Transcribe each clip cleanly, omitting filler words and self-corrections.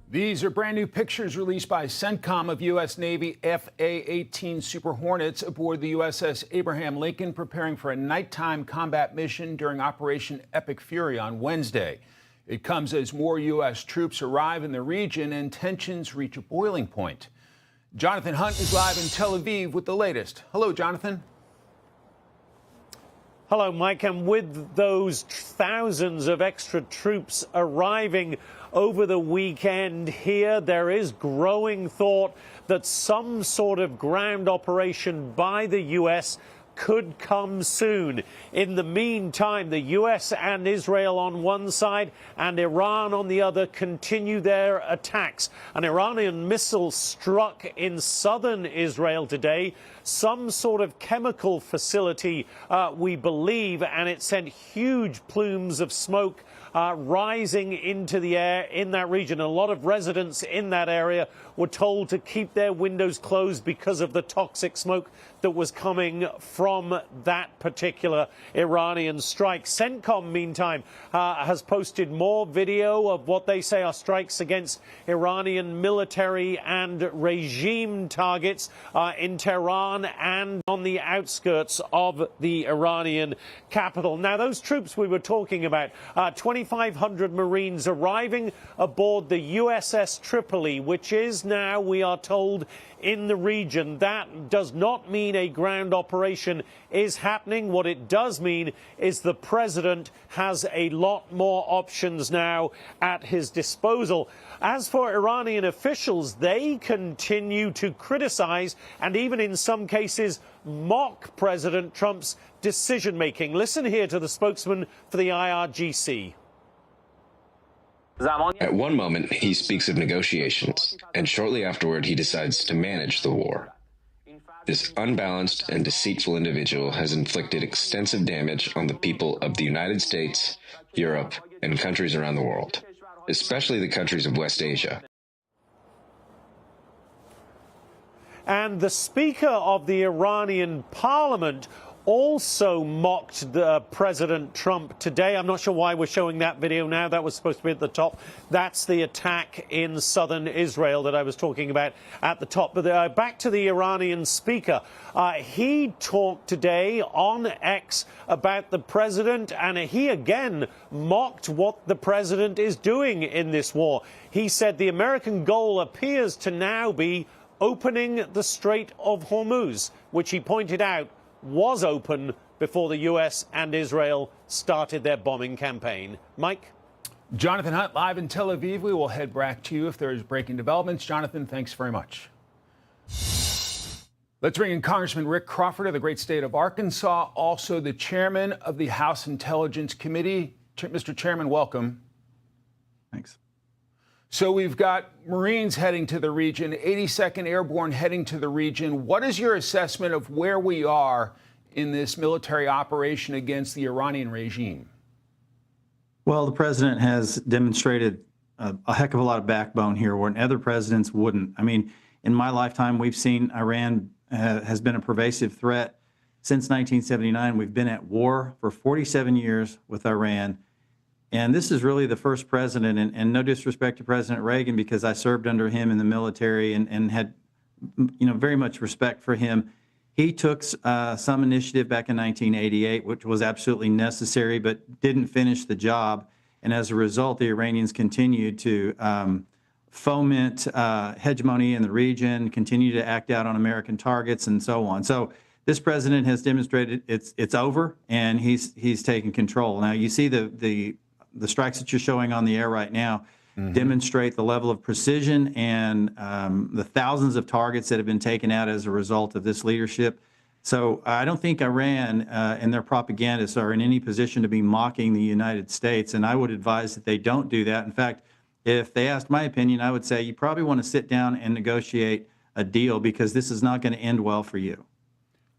These are brand new pictures released by CENTCOM of U.S. Navy FA-18 Super Hornets aboard the USS Abraham Lincoln, preparing for a nighttime combat mission during Operation Epic Fury on Wednesday. It comes as more U.S. troops arrive in the region and tensions reach a boiling point. Jonathan Hunt is live in Tel Aviv with the latest. Hello, Jonathan. Hello, Mike. And with those thousands of extra troops arriving over the weekend here, there is growing thought that some sort of ground operation by the U.S. could come soon. In the meantime, the U.S. and Israel on one side and Iran on the other continue their attacks. An Iranian missile struck in southern Israel today, some sort of chemical facility, we believe, and it sent huge plumes of smoke rising into the air in that region. A lot of residents in that area were told to keep their windows closed because of the toxic smoke that was coming from that particular Iranian strike. CENTCOM, meantime, has posted more video of what they say are strikes against Iranian military and regime targets in Tehran and on the outskirts of the Iranian capital. Now, those troops we were talking about, 2,500 Marines arriving aboard the USS Tripoli, which is now, we are told, in the region. That does not mean a ground operation is happening. What it does mean is the president has a lot more options now at his disposal. As for Iranian officials, they continue to criticize and even in some cases mock President Trump's decision-making. Listen here to the spokesman for the IRGC. At one moment, he speaks of negotiations, and shortly afterward, he decides to manage the war. This unbalanced and deceitful individual has inflicted extensive damage on the people of the United States, Europe, and countries around the world, especially the countries of West Asia. And the Speaker of the Iranian Parliament also mocked President Trump today. I'm not sure why we're showing that video now. That was supposed to be at the top. That's the attack in southern Israel that I was talking about at the top. But back to the Iranian speaker. He talked today on X about the president, and he again mocked what the president is doing in this war. He said the American goal appears to now be opening the Strait of Hormuz, which he pointed out was open before the U.S. and Israel started their bombing campaign. Mike? Jonathan Hunt live in Tel Aviv. We will head back to you if there's breaking developments. Jonathan, thanks very much. Let's bring in Congressman Rick Crawford of the great state of Arkansas, also the chairman of the House Intelligence Committee. Mr. Chairman, welcome. Thanks. So we've got Marines heading to the region, 82nd Airborne heading to the region. What is your assessment of where we are in this military operation against the Iranian regime? Well, the president has demonstrated a heck of a lot of backbone here where other presidents wouldn't. I mean, in my lifetime, we've seen Iran has been a pervasive threat since 1979. We've been at war for 47 years with Iran. And this is really the first president, and no disrespect to President Reagan, because I served under him in the military and had, very much respect for him. He took some initiative back in 1988, which was absolutely necessary, but didn't finish the job. And as a result, the Iranians continued to foment hegemony in the region, continue to act out on American targets, and so on. So this president has demonstrated it's over, and he's taken control. Now you see the strikes that you're showing on the air right now demonstrate the level of precision and the thousands of targets that have been taken out as a result of this leadership. So I don't think Iran and their propagandists are in any position to be mocking the United States, and I would advise that they don't do that. In fact, if they asked my opinion, I would say you probably want to sit down and negotiate a deal, because this is not going to end well for you.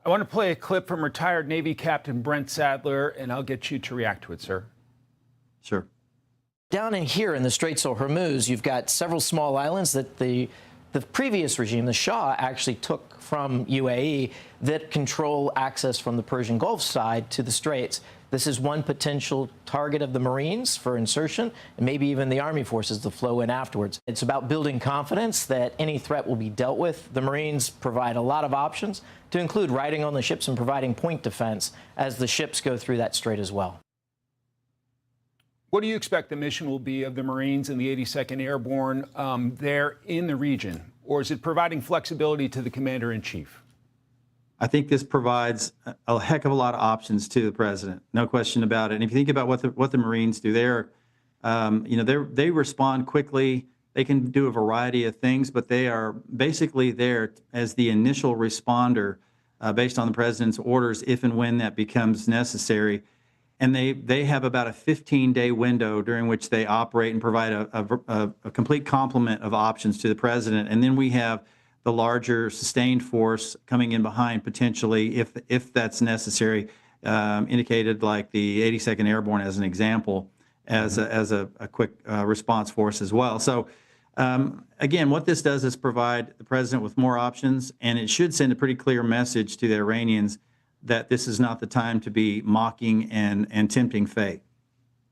I want to play a clip from retired Navy Captain Brent Sadler, and I'll get you to react to it, sir. Sure. Down in here in the Straits of Hormuz, you've got several small islands that the the previous regime, the Shah, actually took from UAE that control access from the Persian Gulf side to the Straits. This is one potential target of the Marines for insertion, and maybe even the Army forces to flow in afterwards. It's about building confidence that any threat will be dealt with. The Marines provide a lot of options, to include riding on the ships and providing point defense as the ships go through that strait as well. What do you expect the mission will be of the Marines and the 82nd Airborne there in the region? Or is it providing flexibility to the commander-in-chief? I think this provides a heck of a lot of options to the president, no question about it. And if you think about what the Marines do, they respond quickly. They can do a variety of things, but they are basically there as the initial responder based on the president's orders if and when that becomes necessary. And they have about a 15-day window during which they operate and provide a complete complement of options to the president. And then we have the larger sustained force coming in behind potentially if that's necessary, indicated like the 82nd Airborne as an example, as a quick response force as well. So again, what this does is provide the president with more options, and it should send a pretty clear message to the Iranians that this is not the time to be mocking and tempting fate.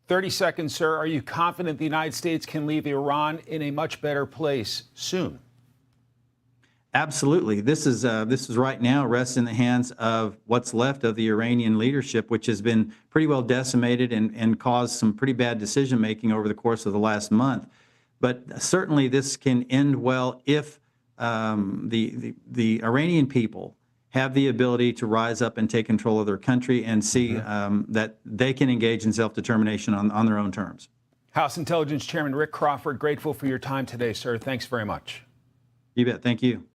30 seconds, sir. Are you confident the United States can leave Iran in a much better place soon? Absolutely. This is right now rests in the hands of what's left of the Iranian leadership, which has been pretty well decimated and caused some pretty bad decision making over the course of the last month. But certainly this can end well if the Iranian people have the ability to rise up and take control of their country and see that they can engage in self-determination on their own terms. House Intelligence Chairman Rick Crawford, grateful for your time today, sir. Thanks very much. You bet. Thank you.